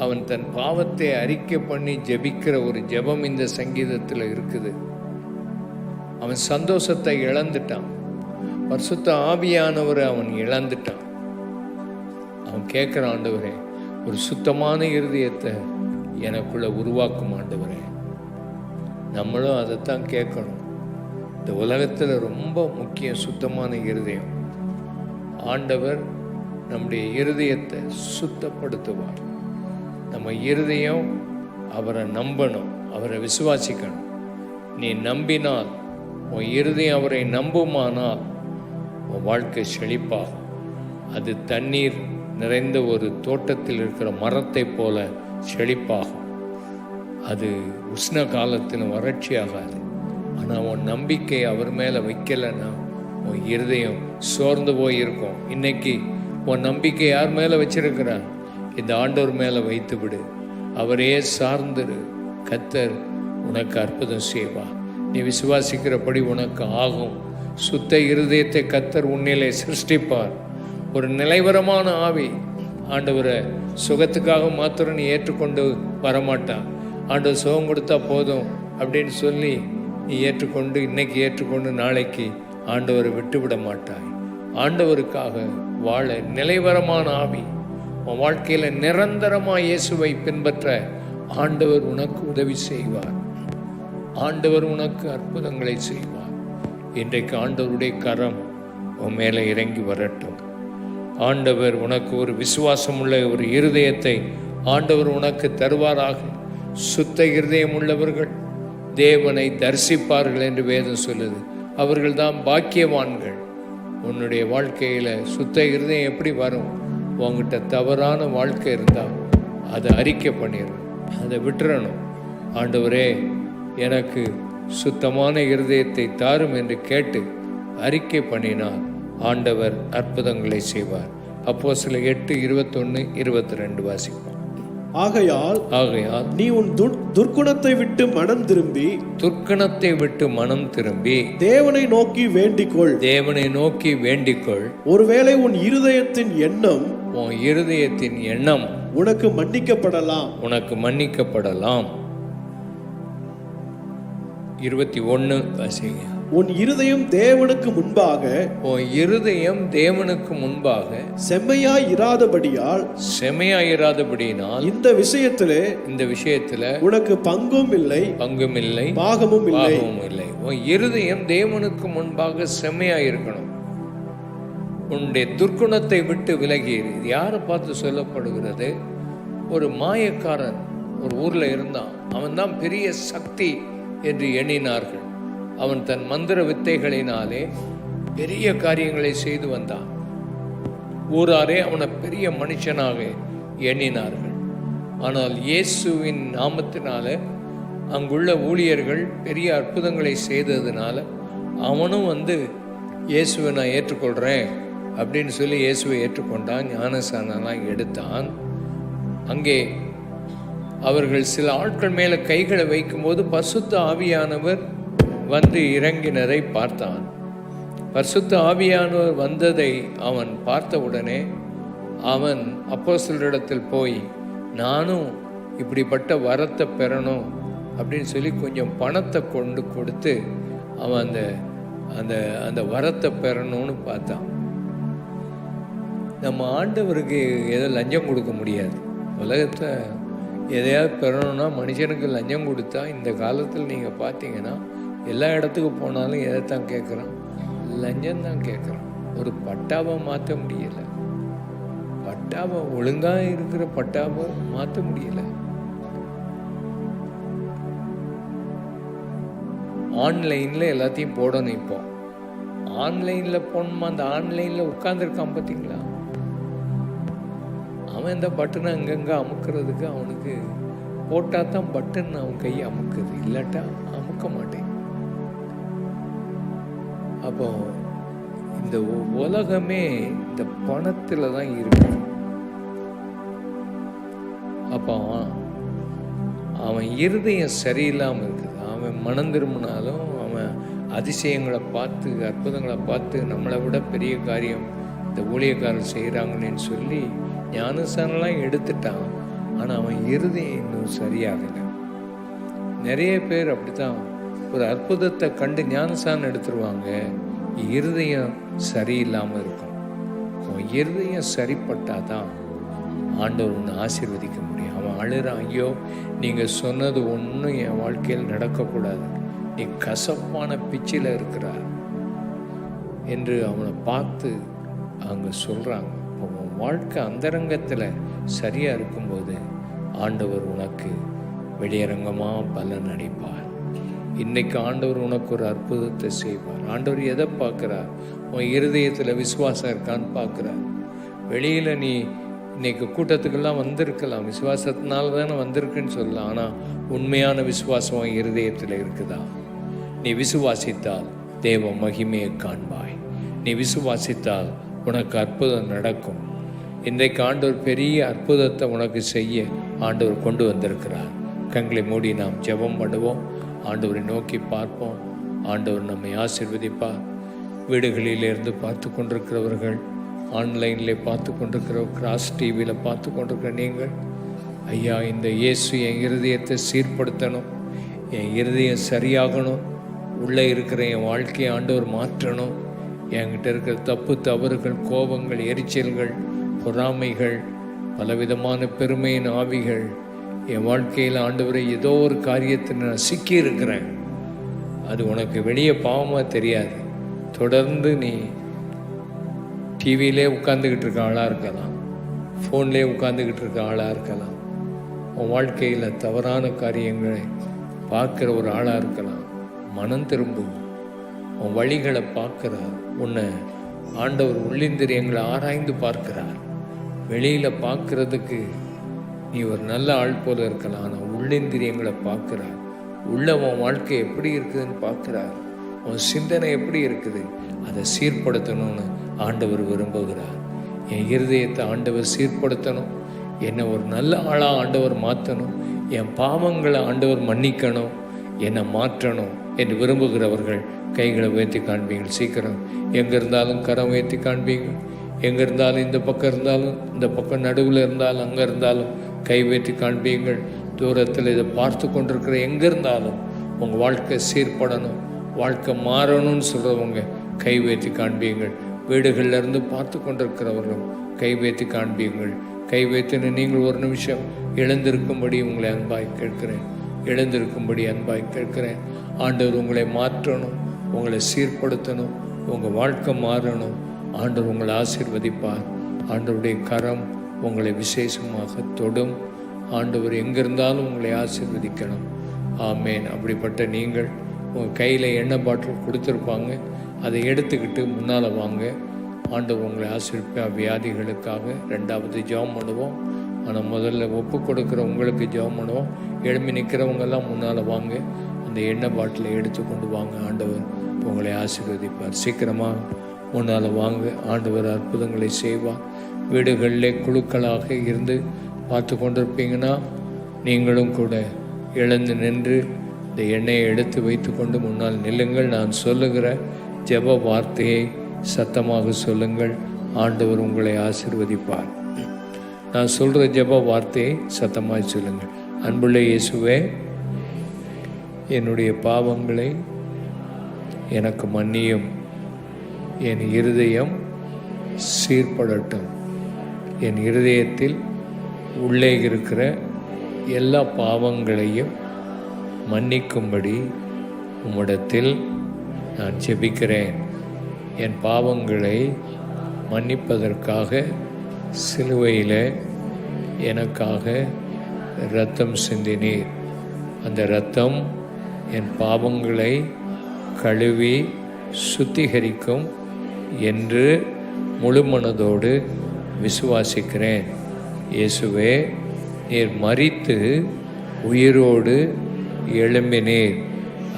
அவன் தன் பாவத்தை அறிக்கை பண்ணி ஜெபிக்கிற ஒரு ஜெபம் இந்த சங்கீதத்தில் இருக்குது. அவன் சந்தோஷத்தை இழந்துட்டான். பரிசுத்த ஆவியானவரை அவன் இழந்துட்டான். அவன் கேட்குற, ஆண்டவரே ஒரு சுத்தமான இருதயத்தை எனக்குள்ள உருவாக்கும் ஆண்டவரே. நம்மளும் அதைத்தான் கேட்கணும். இந்த உலகத்தில் ரொம்ப முக்கியம் சுத்தமான இருதயம். ஆண்டவர் நம்முடைய இருதயத்தை சுத்தப்படுத்துவார். நம்ம இருதயம் அவரை நம்பணும், அவரை விசுவாசிக்கணும். நீ நம்பினால், உன் இருதயம் அவரை நம்புமானால் உன் வாழ்க்கை செழிப்பாகும். அது தண்ணீர் நிறைந்த ஒரு தோட்டத்தில் இருக்கிற மரத்தை போல செழிப்பாகும். அது உஷ்ண காலத்தில் வறட்சி ஆகாது. ஆனால் உன் நம்பிக்கை அவர் மேலே வைக்கலைன்னா உன் இருதயம் சோர்ந்து போயிருக்கும். இன்னைக்கு உன் நம்பிக்கை யார் மேலே வச்சிருக்கிறார்? இந்த ஆண்டவர் மேலே வைத்து விடு. அவரே சார்ந்துரு. கர்த்தர் உனக்கு அற்புதம் செய்வார். நீ விசுவாசிக்கிறபடி உனக்கு ஆகும். சுத்த இருதயத்தை கர்த்தர் உன்னிலே சிருஷ்டிப்பார். ஒரு நிலைவரமான ஆவி. ஆண்டவரை சுகத்துக்காக மாத்திரம் நீ ஏற்றுக்கொண்டு வரமாட்டான். ஆண்டவர் சுகம் கொடுத்தா போதும் அப்படின்னு சொல்லி நீ ஏற்றுக்கொண்டு இன்னைக்கு ஏற்றுக்கொண்டு நாளைக்கு ஆண்டவரை விட்டுவிட மாட்டாய். ஆண்டவருக்காக வாழ நிலைவரமான ஆவி உன் வாழ்க்கையில் நிரந்தரமாக இயேசுவை பின்பற்ற ஆண்டவர் உனக்கு உதவி செய்வார். ஆண்டவர் உனக்கு அற்புதங்களை செய்வார். இன்றைக்கு ஆண்டவருடைய கரம் உன் மேலே இறங்கி வரட்டும். ஆண்டவர் உனக்கு ஒரு விசுவாசம் உள்ள ஒரு இருதயத்தை ஆண்டவர் உனக்கு தருவாராக. சுத்த இருதயம் உள்ளவர்கள் தேவனை தரிசிப்பார்கள் என்று வேதம் சொல்லுது. அவர்கள் தான் பாக்கியவான்கள். உன்னுடைய வாழ்க்கையில் சுத்த இருதயம் எப்படி வரும்? உங்ககிட்ட தவறான வாழ்க்கை இருந்தால் அதை அறிக்கை பண்ணிடணும், அதை விட்டுறணும். ஆண்டவரே எனக்கு சுத்தமான இருதயத்தை தாரும் என்று கேட்டு அறிக்கை பண்ணினார் ஆண்டவர் அற்புதங்களை செய்வார். அப்போஸ்தலர் 8:21-22 வாசிப்போம். ஆகையால் நீ உன் துர்க்குணத்தை விட்டு மனம் திரும்பி தேவனை நோக்கி வேண்டிக்கொள். ஒருவேளை உன் இருதயத்தின் எண்ணம் உனக்கு மன்னிக்கப்படலாம். 21 வாசிங்க. உன் இருதயம் தேவனுக்கு முன்பாக செம்மையாய் இராதபடியினால் இந்த விஷயத்திலே உனக்கு பங்கும் இல்லை பாகமும் இல்லை. உன் இருதயம் தேவனுக்கு முன்பாக செம்மையாய் இருக்கணும். உன்னுடைய துர்க்குணத்தை விட்டு விலகி. யாரை பார்த்து சொல்லப்படுகிறது? ஒரு மாயக்காரன் ஒரு ஊர்ல இருந்தான். அவன் தான் பெரிய சக்தி என்று எண்ணினார்கள். அவன் தன் மந்திர வித்தைகளினாலே பெரிய காரியங்களை செய்து வந்தான். ஊராரே அவனை பெரிய மனுஷனாக எண்ணினார்கள். ஆனால் இயேசுவின் நாமத்தினால அங்குள்ள ஊழியர்கள் பெரிய அற்புதங்களை செய்ததுனால அவனும் இயேசுவை நான் ஏற்றுக்கொள்கிறேன் அப்படின்னு சொல்லி இயேசுவை ஏற்றுக்கொண்டான். ஞானஸ்நானம்லாம் எடுத்தான். அங்கே அவர்கள் சில ஆட்கள் மேலே கைகளை வைக்கும்போது பரிசுத்த ஆவியானவர் இறங்கினதை பார்த்தான். பரிசுத்த ஆவியானவர் வந்ததை அவன் பார்த்தவுடனே அவன் அப்போஸ்தலரிடத்தில் போய் நானும் இப்படிப்பட்ட வரத்தை பெறணும் அப்படின்னு சொல்லி கொஞ்சம் பணத்தை கொடுத்து அவன் அந்த அந்த அந்த வரத்தை பெறணும்னு பார்த்தான். நம்ம ஆண்டவருக்கு எதோ லஞ்சம் கொடுக்க முடியாது. உலகத்தை எதையாவது பெறணும்னா மனுஷனுக்கு லஞ்சம் கொடுத்தா இந்த காலத்தில் நீங்கள் பார்த்தீங்கன்னா எல்லா இடத்துக்கு போனாலும் எதைத்தான் கேட்குறான்? லஞ்சம் தான் கேட்குறான். ஒரு பட்டாவை மாற்ற முடியலை. பட்டாவை ஒழுங்காக இருக்கிற பட்டாவை மாற்ற முடியலை. ஆன்லைனில் எல்லாத்தையும் போடணும். இப்போ ஆன்லைனில் போடணுமா? அந்த ஆன்லைனில் உட்காந்துருக்கான் பார்த்தீங்களா? அவன் இந்த பட்டனை அங்கங்கே அமுக்கிறதுக்கு அவனுக்கு போட்டால் தான் பட்டன் அவன் கையை அமுக்குது, இல்லாட்டா அமுக்க மாட்டேன். அப்போ இந்த உலகமே இந்த பணத்தில் தான் இருக்கு. அப்போ அவன் இருதயம் சரியில்லாமல் இருக்குது. அவன் மனம் திரும்பினாலும் அவன் அதிசயங்களை பார்த்து அற்புதங்களை பார்த்து நம்மளை விட பெரிய காரியம் இந்த ஊழியக்காரர் செய்கிறாங்கன்னு சொல்லி ஞானஸ்நானம்லாம் எடுத்துட்டான். ஆனால் அவன் இருதயம் இன்னும் சரியாகலை. நிறைய பேர் அப்படித்தான் ஒரு அற்புதத்தை கண்டு ஞானஸ்நானம் எடுத்துருவாங்க, இருதயம் சரியில்லாமல் இருக்கும். இருதயம் சரிப்பட்டாதான் ஆண்டவர் உன்னை ஆசீர்வதிக்க முடியும். அவன் அழுறான், ஐயோ நீங்கள் சொன்னது ஒன்றும் என் வாழ்க்கையில் நடக்கக்கூடாது, நீ கசப்பான பிச்சில் இருக்கிறார் என்று அவனை பார்த்து அங்கே சொல்கிறாங்க. உன் வாழ்க்கை அந்தரங்கத்தில் சரியாக இருக்கும்போது ஆண்டவர் உனக்கு வெளியரங்கமாக பலன் அளிப்பார். இன்னைக்கு ஆண்டவர் உனக்கு ஒரு அற்புதத்தை செய்வார். ஆண்டவர் எதை பார்க்குறார்? உன் இருதயத்தில் விசுவாசம் இருக்கான்னு பார்க்குறார். வெளியில் நீ இன்னைக்கு கூட்டத்துக்கெல்லாம் வந்திருக்கலாம், விசுவாசத்தினால தானே வந்திருக்குன்னு சொல்லலாம். ஆனால் உண்மையான விசுவாசம் உன் இருதயத்தில் இருக்குதா? நீ விசுவாசித்தால் தேவ மகிமையை காண்பாய். நீ விசுவாசித்தால் உனக்கு அற்புதம் நடக்கும். இன்றைக்கு ஆண்டவர் பெரிய அற்புதத்தை உனக்கு செய்ய ஆண்டவர் கொண்டு வந்திருக்கிறார். கண்களை மூடி நாம் ஜெபம் பண்ணுவோம். ஆண்டவரை நோக்கி பார்ப்போம். ஆண்டவர் நம்மை ஆசீர்வதிப்பார். வீடுகளிலிருந்து பார்த்து கொண்டிருக்கிறவர்கள், ஆன்லைனில் பார்த்து கொண்டிருக்கிற, கிராஸ் டிவியில் பார்த்து கொண்டிருக்கிற நீங்கள், ஐயா இந்த இயேசு என் இருதயத்தை சீர்படுத்தணும், என் இருதயம் சரியாகணும், உள்ளே இருக்கிற என் வாழ்க்கையை ஆண்டவர் மாற்றணும், என்கிட்ட இருக்கிற தப்பு தவறுகள், கோபங்கள், எரிச்சல்கள், பொறாமைகள், பலவிதமான பெருமையின் ஆவிகள், என் வாழ்க்கையில் ஆண்டவரை ஏதோ ஒரு காரியத்தில் நான் சிக்கி இருக்கிறேன், அது உனக்கு வெளியே பாவமாக தெரியாது. தொடர்ந்து நீ டிவியிலே உட்காந்துக்கிட்டு இருக்க ஆளாக இருக்கலாம், ஃபோன்லேயே உட்காந்துக்கிட்டு இருக்க ஆளாக இருக்கலாம், உன் வாழ்க்கையில் தவறான காரியங்களை பார்க்குற ஒரு ஆளாக இருக்கலாம். மனம் திரும்பும், உன் வழிகளை பார்க்குறார். உன்னை ஆண்டவர் உள்ளிந்திரியங்களை ஆராய்ந்து பார்க்கிறார். வெளியில் பார்க்குறதுக்கு நீ ஒரு நல்ல ஆள் போல இருக்கலாம், ஆனால் உள்ளிந்திரியங்களை பார்க்குறார். உள்ள உன் வாழ்க்கை எப்படி இருக்குதுன்னு பார்க்குறார். உன் சிந்தனை எப்படி இருக்குது, அதை சீர்படுத்தணும்னு ஆண்டவர் விரும்புகிறார். என் இருதயத்தை ஆண்டவர் சீர்படுத்தணும், என்னை ஒரு நல்ல ஆளாக ஆண்டவர் மாற்றணும், என் பாவங்களை ஆண்டவர் மன்னிக்கணும், என்னை மாற்றணும் என்று விரும்புகிறவர்கள் கைகளை உயர்த்தி காண்பீங்க. சீக்கிரம் எங்கே இருந்தாலும் கரம் உயர்த்தி காண்பீங்க. எங்கே இருந்தாலும், இந்த பக்கம் இருந்தாலும், இந்த பக்கம் நடுவில் இருந்தாலும், அங்கே இருந்தாலும் கை உயர்த்தி காண்பீங்கள். தூரத்தில் இதை பார்த்து கொண்டிருக்கிற எங்கே இருந்தாலும் உங்கள் வாழ்க்கை சீர்படணும், வாழ்க்கை மாறணும்னு சொல்கிறவங்க கை உயர்த்தி காண்பீங்கள். வீடுகளில் இருந்து பார்த்து கொண்டிருக்கிறவர்களும் கை உயர்த்தி காண்பீங்கள். கை வைத்துன்னு நீங்கள் ஒரு நிமிஷம் எழுந்திருக்கும்படி உங்களை அன்பாய் கேட்கிறேன். எழுந்திருக்கும்படி அன்பாய் கேட்கிறேன். ஆண்டவர் உங்களை மாற்றணும், உங்களை சீர்படுத்தணும், உங்கள் வாழ்க்கை மாறணும். ஆண்டவர் உங்களை ஆசீர்வதிப்பார். ஆண்டவருடைய கரம் உங்களை விசேஷமாக தொடும். ஆண்டவர் எங்கிருந்தாலும் உங்களை ஆசீர்வதிக்கணும். ஆமேன். அப்படிப்பட்ட நீங்கள் உங்கள் கையில் எண்ணெய் பாட்டில் கொடுத்துருப்பாங்க, அதை எடுத்துக்கிட்டு முன்னால் வாங்க. ஆண்டவர் உங்களை ஆசீர்வதிப்பார். வியாதிகளுக்காக ரெண்டாவது ஜெபம் பண்ணுவோம். ஆனால் முதல்ல ஒப்பு கொடுக்குற உங்களுக்கு ஜெபம் பண்ணுவோம். எழும்பி நிற்கிறவங்கெல்லாம் முன்னால் வாங்க, அந்த எண்ணெய் பாட்டிலை எடுத்து கொண்டு வாங்க. ஆண்டவர் உங்களை ஆசீர்வதிப்பார். சீக்கிரமாக முன்னால் வாங்க. ஆண்டவர் அற்புதங்களை செய்வார். வீடுகளிலே குழுக்களாக இருந்து பார்த்து கொண்டிருப்பீங்கன்னா நீங்களும் கூட எழுந்து நின்று இந்த எண்ணெயை எடுத்து வைத்து கொண்டு முன்னால் நில்லுங்கள். நான் சொல்லுகிற ஜெப வார்த்தையை சத்தமாக சொல்லுங்கள். ஆண்டவர் உங்களை ஆசீர்வதிப்பார். நான் சொல்கிற ஜெப வார்த்தையை சத்தமாக சொல்லுங்கள். அன்புள்ள இயேசுவே, என்னுடைய பாவங்களை எனக்கு மன்னியும். என் இருதயம் சீர்படட்டும். என் இருதயத்தில் உள்ளே இருக்கிற எல்லா பாவங்களையும் மன்னிக்கும்படி உம்மிடத்தில் நான் ஜெபிக்கிறேன். என் பாவங்களை மன்னிப்பதற்காக சிலுவையில் எனக்காக இரத்தம் சிந்தினீர். அந்த இரத்தம் என் பாவங்களை கழுவி சுத்திகரிக்கும் என்று முழு மனதோடு விசுவாசிக்கிறேன். இயேசுவே, நீர் மரித்து உயிரோடு எழும்பினீர்,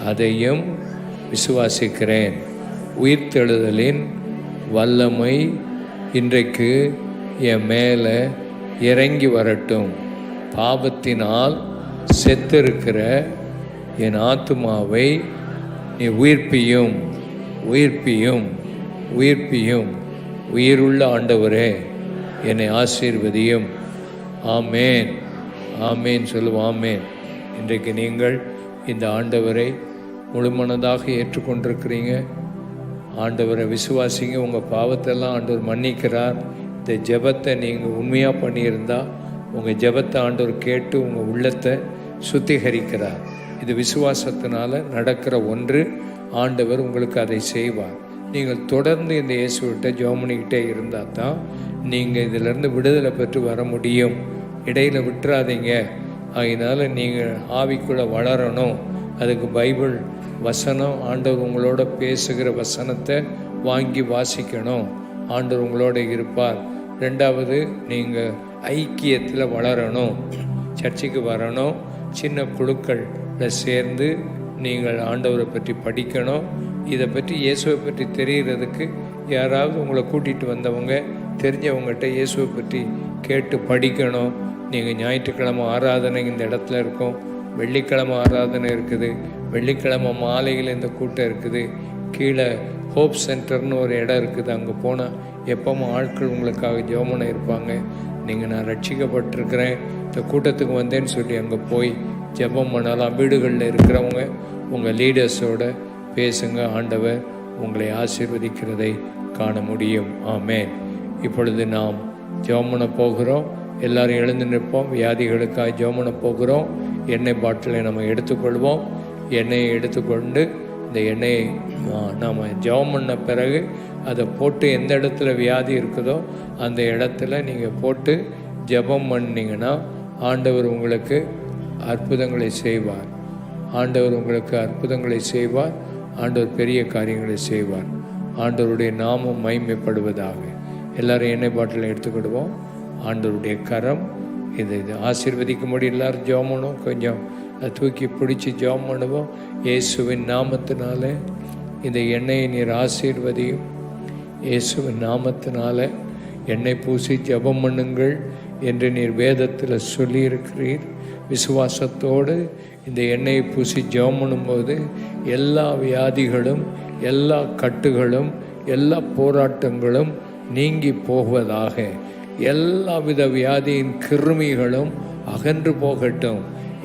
அதையும் விசுவாசிக்கிறேன். உயிர்த்தெழுதலின் வல்லமை இன்றைக்கு என் மேலே இறங்கி வரட்டும். பாவத்தினால் செத்திருக்கிற என் ஆத்துமாவை நீ உயிர்ப்பியும் உயிர்ப்பியும் உயிர்ப்பியும். உயிருள்ள ஆண்டவரே, என்னை ஆசீர்வதியும். ஆமேன் ஆமேன் சொல்லுவோம். ஆமேன். இன்றைக்கு நீங்கள் இந்த ஆண்டவரை முழுமனதாக ஏற்றுக்கொண்டிருக்கிறீங்க. ஆண்டவரை விசுவாசிங்க. உங்கள் பாவத்தெல்லாம் ஆண்டவர் மன்னிக்கிறார். இந்த ஜெபத்தை நீங்கள் உண்மையாக பண்ணியிருந்தா உங்கள் ஜெபத்தை ஆண்டவர் கேட்டு உங்கள் உள்ளத்தை சுத்திகரிக்கிறார். இது விசுவாசத்தினால நடக்கிற ஒன்று. ஆண்டவர் உங்களுக்கு அதை செய்வார். நீங்கள் தொடர்ந்து இந்த இயேசுவிட்ட ஜெபம் பண்ணிக்கிட்டே இருந்தால் தான் நீங்கள் இதிலேருந்து விடுதலை பெற்று வர முடியும். இடையில் விட்டுறாதீங்க. அதனால் நீங்கள் ஆவிக்குள்ளே வளரணும். அதுக்கு பைபிள் வசனம், ஆண்டவர் உங்களோட பேசுகிற வசனத்தை வாங்கி வாசிக்கணும். ஆண்டவர் உங்களோட இருப்பார். ரெண்டாவது, நீங்கள் ஐக்கியத்தில் வளரணும். சர்ச்சுக்கு வரணும். சின்ன குழுக்களில் சேர்ந்து நீங்கள் ஆண்டவரை பற்றி படிக்கணும். இதை பற்றி, இயேசுவை பற்றி தெரிகிறதுக்கு யாராவது உங்களை கூட்டிகிட்டு வந்தவங்க, தெரிஞ்சவங்ககிட்ட இயேசுவை பற்றி கேட்டு படிக்கணும். நீங்கள் ஞாயிற்றுக்கிழமை ஆராதனை இந்த இடத்துல இருக்கும், வெள்ளிக்கிழமை ஆராதனை இருக்குது, வெள்ளிக்கிழமை மாலையில் இந்த கூட்டம் இருக்குது. கீழே ஹோப் சென்டர்னு ஒரு இடம் இருக்குது. அங்கே போனால் எப்பவும் ஆட்கள் உங்களுக்காக ஜெபம் இருப்பாங்க. நீங்கள் நான் ரட்சிக்கப்பட்டிருக்கிறேன், இந்த கூட்டத்துக்கு வந்தேன்னு சொல்லி அங்கே போய் ஜெபம் பண்ணலாம். வீடுகளில் இருக்கிறவங்க உங்கள் லீடர்ஸோட பேசுங்க. ஆண்டவர் உங்களை ஆசீர்வதிக்கிறதை காண முடியும். ஆமேன். இப்பொழுது நாம் ஜெபம் பண்ண போகிறோம். எல்லாரும் எழுந்து நிற்போம். வியாதிகளுக்காக ஜெபம் பண்ண போகிறோம். எண்ணெய் பாட்டிலை நம்ம எடுத்துக்கொள்வோம். எண்ணெயை எடுத்துக்கொண்டு இந்த எண்ணெயை நாம் ஜெபம் பண்ண பிறகு அதை போட்டு எந்த இடத்துல வியாதி இருக்குதோ அந்த இடத்துல நீங்கள் போட்டு ஜெபம் பண்ணிங்கன்னா ஆண்டவர் உங்களுக்கு அற்புதங்களை செய்வார். ஆண்டவர் உங்களுக்கு அற்புதங்களை செய்வார். ஆண்டவர் பெரிய காரியங்களை செய்வார். ஆண்டவருடைய நாமம் மகிமைப்படுவதாக. எல்லாரும் எண்ணெய் பாட்டிலை எடுத்துக்கிடுவோம். ஆண்டவருடைய கரம் இது ஆசீர்வதிக்கும்படி எல்லாரும் ஜெபம் பண்ணுவோம். கொஞ்சம் அதை தூக்கி பிடிச்சி ஜெபம் பண்ணுவோம். இயேசுவின் நாமத்தினால இந்த எண்ணெயை நீர் ஆசீர்வதியும். இயேசுவின் நாமத்தினால எண்ணெய் பூசி ஜெபம் பண்ணுங்கள் என்று நீர் வேதத்தில் சொல்லியிருக்கிறீர். விசுவாசத்தோடு இந்த எண்ணெயை பூசி ஜெபம் பண்ணும்போது எல்லா வியாதிகளும், எல்லா கட்டுகளும், எல்லா போராட்டங்களும் நீங்கி போவதாக. எல்லாவித வியாதியின் கிருமிகளும் அகன்று போகட்டும்.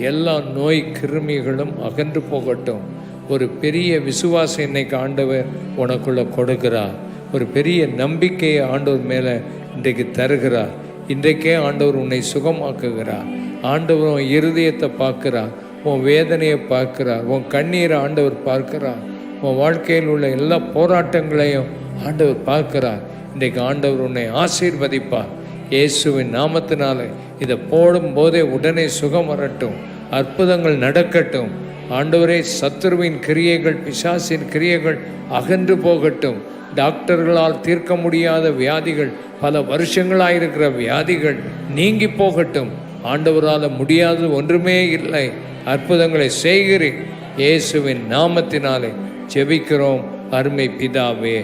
எல்லா நோய் கிருமிகளும் அகன்று போகட்டும். ஒரு பெரிய விசுவாசம் இன்னைக்கு ஆண்டவர் உனக்குள்ள கொடுக்கிறார். ஒரு பெரிய நம்பிக்கையை ஆண்டவர் மேலே இன்றைக்கு தருகிறார். இன்றைக்கே ஆண்டவர் உன்னை சுகமாக்குகிறார். ஆண்டவர் உன் இருதயத்தை பார்க்கிறார், உன் வேதனையை பார்க்கிறார், உன் கண்ணீரை ஆண்டவர் பார்க்கிறார், உன் வாழ்க்கையில் உள்ள எல்லா போராட்டங்களையும் ஆண்டவர் பார்க்கிறார். இன்றைக்கு ஆண்டவர் உன்னை ஆசீர்வதிப்பார். இயேசுவின் நாமத்தினால இதை போடும் போதே உடனே சுகம் வரட்டும், அற்புதங்கள் நடக்கட்டும். ஆண்டவரே, சத்துருவின் கிரியைகள், பிசாசின் கிரியைகள் அகன்று போகட்டும். டாக்டர்களால் தீர்க்க முடியாத வியாதிகள், பல வருஷங்களாயிருக்கிற வியாதிகள் நீங்கி போகட்டும். ஆண்டவரால் முடியாதது ஒன்றுமே இல்லை. அற்புதங்களை செய்கிறேன். இயேசுவின் நாமத்தினாலே ஜெபிக்கிறோம் அருமை பிதாவே.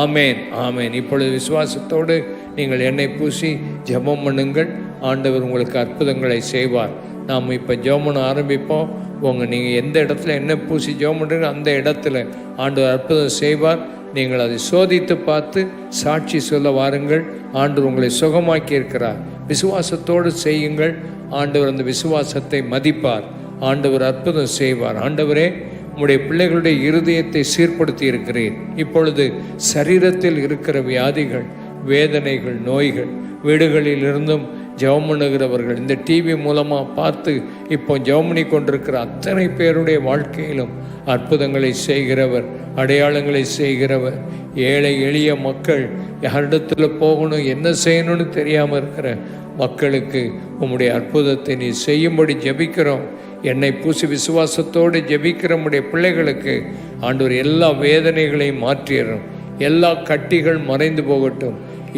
ஆமேன், ஆமேன். இப்பொழுது விசுவாசத்தோடு நீங்கள் எண்ணெய் பூசி ஜெபம் பண்ணுங்கள். ஆண்டவர் உங்களுக்கு அற்புதங்களை செய்வார். நாம் இப்போ ஜெபம் பண்ண ஆரம்பிப்போம். நீங்கள் எந்த இடத்துல எண்ணெய் பூசி ஜெபம் பண்ணுறீங்க அந்த இடத்துல ஆண்டவர் அற்புதம் செய்வார். நீங்கள் அதை சோதித்து பார்த்து சாட்சி சொல்ல வாருங்கள். ஆண்டவர் உங்களை சுகமாக்கி இருக்கிறார். விசுவாசத்தோடு செய்யுங்கள். ஆண்டவர் அந்த விசுவாசத்தை மதிப்பார். ஆண்டவர் அற்புதம் செய்வார். ஆண்டவரே, உம்முடைய பிள்ளைகளுடைய இருதயத்தை சீர்படுத்தி இருக்கிறேன். இப்பொழுது சரீரத்தில் இருக்கிற வியாதிகள், வேதனைகள், நோய்கள், வீடுகளில் இருந்தும் ஜெபம் பண்ணுகிறவர்கள், இந்த டிவி மூலமாக பார்த்து இப்போ ஜெபம் பண்ணி கொண்டிருக்கிற அத்தனை பேருடைய வாழ்க்கையிலும் அற்புதங்களை செய்கிறவர், அடையாளங்களை செய்கிறவர். ஏழை எளிய மக்கள் யாரிடத்தில் போகணும், என்ன செய்யணும்னு தெரியாமல் இருக்கிற மக்களுக்கு உம்முடைய அற்புதத்தை நீ செய்யும்படி ஜெபிக்கிறோம். என்னை பூசி விசுவாசத்தோடு ஜெபிக்கிற உம்முடைய பிள்ளைகளுக்கு ஆண்டவர் எல்லா வேதனைகளையும் மாற்றிடும். எல்லா கட்டிகள் மறைந்து போகட்டும்.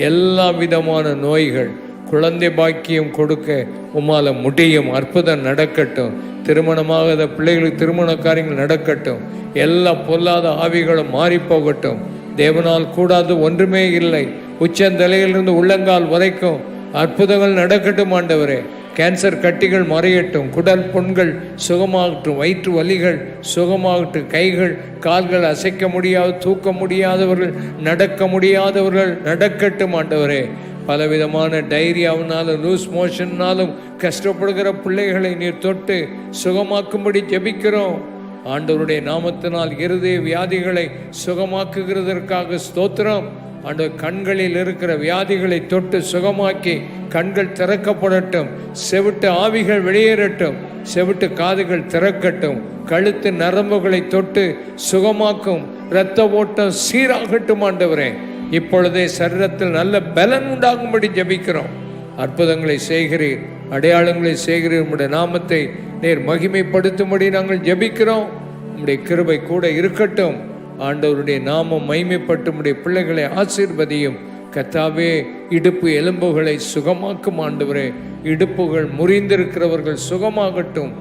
எல்லா விதமான நோய்கள், குழந்தை பாக்கியம் கொடுக்க உம்மால முடியும். அற்புதம் நடக்கட்டும். திருமணமாகாத பிள்ளைகளுக்கு திருமண காரியங்கள் நடக்கட்டும். எல்லா பொல்லாத ஆவிகளும் மாறி போகட்டும். தேவனால் கூடாது ஒன்றுமே இல்லை. உச்சந்தலையிலிருந்து உள்ளங்கால் வரைக்கும் அற்புதங்கள் நடக்கட்டும். ஆண்டவரே, கேன்சர் கட்டிகள் மறையட்டும். குடல் புண்கள் சுகமாகட்டும். வயிற்று வலிகள் சுகமாகட்டும். கைகள் கால்கள் அசைக்க முடியாது, தூக்க முடியாதவர்கள், நடக்க முடியாதவர்கள் நடக்கட்டும். ஆண்டவரே, பலவிதமான டைரியாவினாலும் லூஸ் மோஷன்னாலும் கஷ்டப்படுகிற பிள்ளைகளை நீர் தொட்டு சுகமாக்கும்படி ஜெபிக்கிறோம். ஆண்டவருடைய நாமத்தினால் இருதய வியாதிகளை சுகமாக்குகிறதற்காக ஸ்தோத்திரம். ஆண்டவர் கண்களில் இருக்கிற வியாதிகளை தொட்டு சுகமாக்கி கண்கள் திறக்கப்படட்டும், செவிட்டு ஆவிகள் வெளியேறட்டும், செவிட்டு காதுகள் திறக்கட்டும், கழுத்து நரம்புகளை தொட்டு சுகமாக்கும், இரத்த ஓட்டம் சீராகட்டும். ஆண்டவரே, இப்பொழுதே சரீரத்தில் நல்ல பலன் உண்டாகும்படி ஜெபிக்கிறோம். அற்புதங்களை செய்கிறீர், அடையாளங்களை செய்கிறீர். உம்முடைய நாமத்தை நேர் மகிமைப்படுத்தும்படி நாங்கள் ஜெபிக்கிறோம். உம்முடைய கிருபை கூட இருக்கட்டும். ஆண்டவருடைய நாமம் மகிமைப்பட்டு உம்முடைய பிள்ளைகளை ஆசீர்வதியும். கர்த்தாவே, இடுப்பு எலும்புகளை சுகமாக்கும். ஆண்டவரே, இடுப்புகள் முறிந்திருக்கிறவர்கள் சுகமாகட்டும்.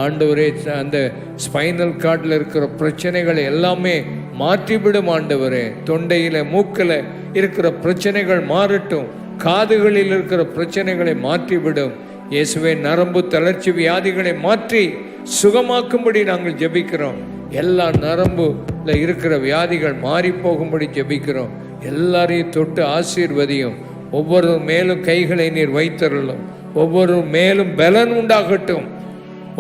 ஆண்டவரே, அந்த ஸ்பைனல் கார்டில் இருக்கிற பிரச்சனைகளை எல்லாமே மாற்றிவிடும். ஆண்டவரே, தொண்டையில் மூக்கில் இருக்கிற பிரச்சனைகள் மாறட்டும், காதுகளில் இருக்கிற பிரச்சனைகளை மாற்றிவிடும். இயேசுவே, நரம்பு தளர்ச்சி வியாதிகளை மாற்றி சுகமாக்கும்படி நாங்கள் ஜெபிக்கிறோம். எல்லா நரம்புல இருக்கிற வியாதிகள் மாறி போகும்படி ஜெபிக்கிறோம். எல்லாரையும் தொட்டு ஆசீர்வதியும். ஒவ்வொரு மேலும் கைகளை நீர் வைத்தருளும். ஒவ்வொரு மேலும் பலன் உண்டாகட்டும்.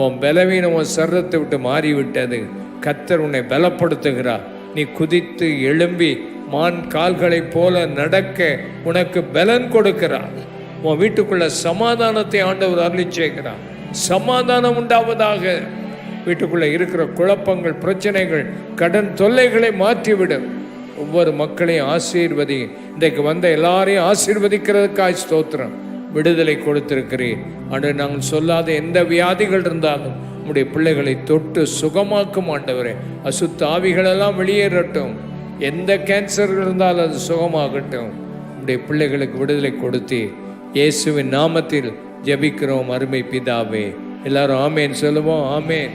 உன் பலவீனம் உன் சரீரத்தை விட்டு மாறிவிட்டது. கர்த்தர் உன்னை பலப்படுத்துகிறார். நீ குதித்து எழும்பி மான் கால்களைப் போல நடக்க உனக்கு பலன் கொடுக்கிறார். உன் வீட்டுக்குள்ள சமாதானத்தை ஆண்டவர் அருளி செய்கிறார். சமாதானம் உண்டாவதாக. வீட்டுக்குள்ள இருக்கிற குழப்பங்கள், பிரச்சனைகள், கடன் தொல்லைகளை மாற்றிவிடும். ஒவ்வொரு மக்களையும் ஆசீர்வதி. இன்றைக்கு வந்த எல்லாரையும் ஆசீர்வதிக்கிறதுக்காய் ஸ்தோத்திரம். விடுதலை கொடுத்திருக்கிறீர். ஆண்டவர், நாங்கள் சொல்லாத எந்த வியாதிகள் இருந்தாலும் உம்முடைய பிள்ளைகளை தொட்டு சுகமாக்கும். ஆண்டவரே, அசுத்த ஆவிகளெல்லாம் வெளியேறட்டும். எந்த கேன்சர்கள் இருந்தாலும் அது சுகமாகட்டும். உம்முடைய பிள்ளைகளுக்கு விடுதலை கொடுத்து இயேசுவின் நாமத்தில் ஜெபிக்கிறோம் அருமை பிதாவே. எல்லாரும் ஆமேன் சொல்லுவோம். ஆமேன்.